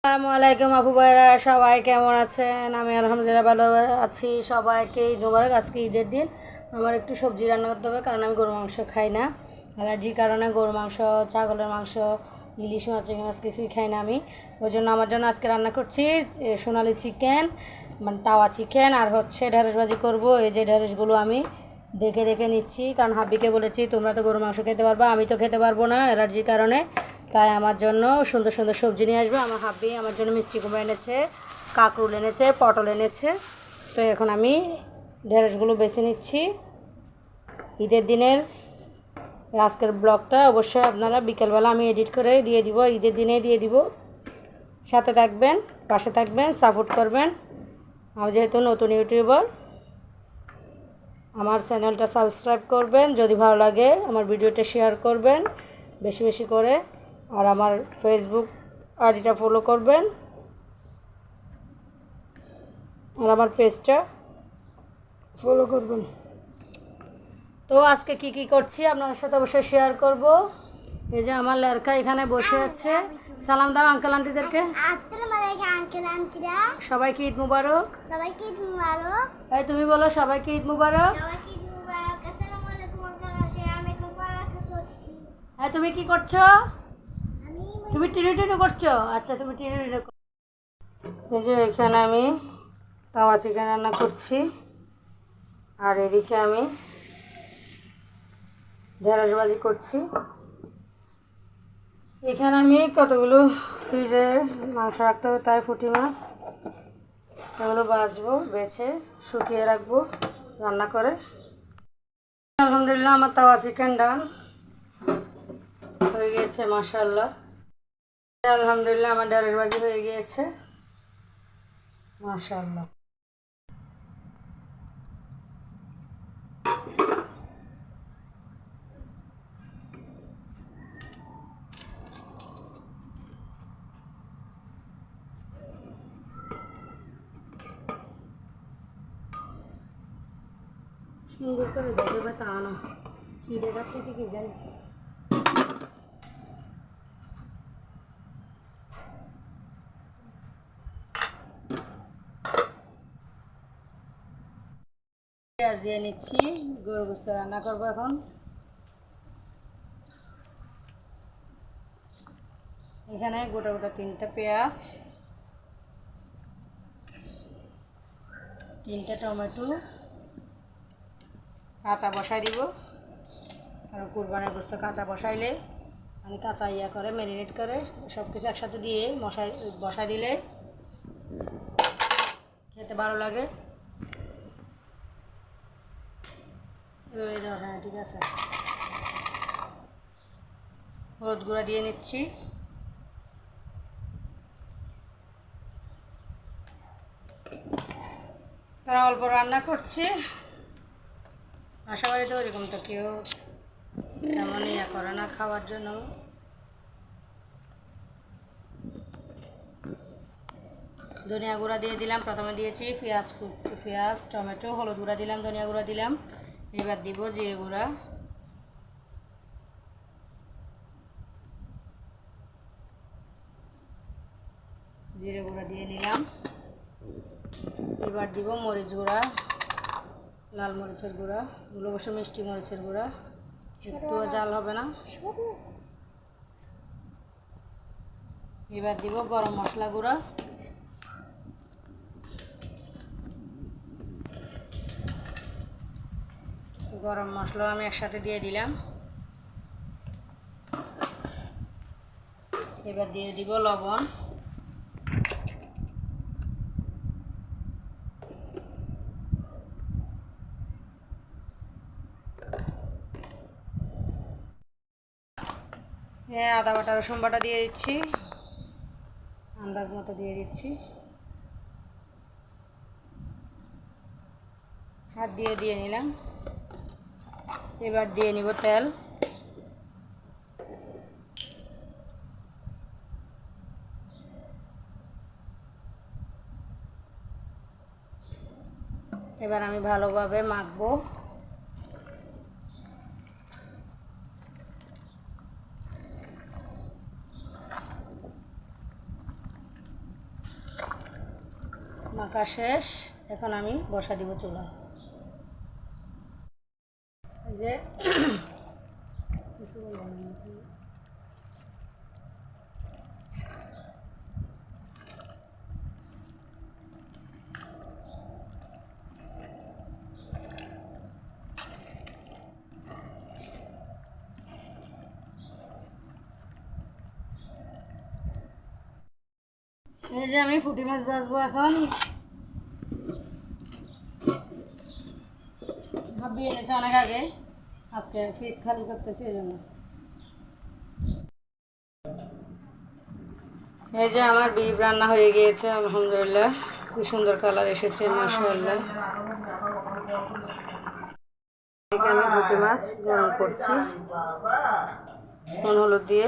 আসসালামু আলাইকুম আপু ভাইরা, সবাই কেমন আছেন? আমি আলহামদুলিল্লাহ ভালো আছি। সবাইকে ঈদ মোবারক। আজকে ঈদের দিন আমার একটু সবজি রান্না করতে হবে, কারণ আমি গরু মাংস খাই না। অ্যালার্জির কারণে গরু মাংস, ছাগলের মাংস, ইলিশ মাছ, চিংড়ি মাছ কিছুই খাই না আমি। ওই জন্য আমার জন্য আজকে রান্না করছি সোনালি চিকেন, মানে তাওয়া চিকেন, আর হচ্ছে ঢেঁড়স ভাজি করবো। এই যে ঢেঁড়সগুলো আমি দেখে দেখে নিচ্ছি, কারণ হাব্বিকে বলেছি তোমরা তো গরু মাংস খেতে পারবা, আমি তো খেতে পারবো না অ্যালার্জির কারণে। তাই আমার জন্য সুন্দর সুন্দর সবজি নিয়ে আসবে। আমার হাব্বি আমার জন্য মিষ্টি কুমড়া এনেছে, কাঁকরোল এনেছে, পটল এনেছে। তো এখন আমি ঢেঁড়সগুলো বেছে নিচ্ছি। ঈদের দিনের আজকের ব্লগটা অবশ্যই আপনারা বিকেলবেলা আমি এডিট করে দিয়ে দিব, ঈদের দিনে দিয়ে দিব। সাথে থাকবেন, পাশে থাকবেন, সাপোর্ট করবেন। আমি যেহেতু নতুন ইউটিউবার, আমার চ্যানেলটা সাবস্ক্রাইব করবেন। যদি ভালো লাগে আমার ভিডিওটা শেয়ার করবেন বেশি বেশি করে। আর আমার ফেসবুক আইডিটা ফলো করবেন, আর আমার পেজটা ফলো করবেন। তো আজকে কি কি করছি আপনাদের সাথে অবশ্যই শেয়ার করব। এই যে আমার লড়কা এখানে বসে আছে। সালাম দাও আঙ্কেল আন্টিদেরকে। আসসালামু আলাইকুম আঙ্কেল আন্টিরা। সবাইকে ঈদ মুবারক। সবাইকে ঈদ মুবারক। এই তুমি বলো সবাইকে ঈদ মুবারক। সবাইকে ঈদ মুবারক। আসসালামু আলাইকুম আঙ্কেল আন্টি, আমি মুবারক করছি। এই তুমি কি করছো? আমি তুমি টিনি করছো? আচ্ছা তুমি টিনি করো। এই যে এখানে আমি তাওয়া চিকেন রান্না করছি, আর এদিকে আমি ঢেঁড়স ভাজি করছি। এখানে আমি কতগুলো ফ্রিজে মাংস রাখতে হবে, তাই পুঁটি মাছ এগুলো বাছবো, বেছে শুকিয়ে রাখবো রান্না করে। আলহামদুলিল্লাহ আমার তাওয়া চিকেন ডান হয়ে গিয়েছে, মাশাআল্লাহ। আলহামদুলিল্লাহ আমার ঢেঁড়স ভাজি হয়ে গিয়েছে, মাশাআল্লাহ। সুন্দর করে দেখে বা তা না কী দেখাচ্ছে কি জানি। পেঁয়াজ দিয়ে নিচ্ছি, গরু গোশত রান্না করবো এখন। এখানে গোটা গোটা 3টা পেঁয়াজ, 3টা টমেটো কাঁচা বসাই দিব। কারণ কুরবানির গোশত কাঁচা বসাইলে, মানে কাঁচা করে ম্যারিনেট করে সব কিছু একসাথে দিয়ে বসাই দিলে খেতে ভালো লাগে। হ্যাঁ ঠিক আছে। হলুদ গুঁড়া দিয়ে নিচ্ছি। কারণ অল্প রান্না করছি, আশা বাড়িতে ওইরকম তো কেউ তেমন করে না খাওয়ার জন্য। ধনিয়া গুঁড়া দিয়ে দিলাম, প্রথমে দিয়েছি পেঁয়াজ টমেটো, হলুদ গুঁড়া দিলাম, ধনিয়া গুঁড়া দিলাম। এবার দিব জিরে গুঁড়া, জিরে গুঁড়া দিয়ে নিলাম। এবার দিব মরিচ গুঁড়া, লাল মরিচের গুঁড়া, এগুলো অবশ্য মিষ্টি মরিচের গুঁড়া, একটুও জাল হবে না। এবার দিব গরম মশলা গুঁড়া, গরম মশলাও আমি একসাথে দিয়ে দিলাম। এবার দিয়ে দিব লবণ, আদা বাটা রসুন বাটা দিয়ে দিচ্ছি, আন্দাজ মতো দিয়ে দিচ্ছি। হাত দিয়ে দিয়ে নিলাম। এবার দিয়ে নিব তেল। এবার আমি ভালোভাবে মাখবো। মাখা শেষ, এখন আমি বসা দিব চুলা। যে এই যে আমি পুঁটি মাছ ভাজবো এখন। ভাবি এনেছে অনেক আগে, আজকে ফ্রিজ খালি করতেছি এই জন্য। এই যে আমার বিফ রান্না হয়ে গিয়েছে আলহামদুলিল্লাহ, খুব সুন্দর কালার এসেছে মাশাআল্লাহ। এখানে আমি পুঁটি মাছ গরম করছি নুন হলুদ দিয়ে।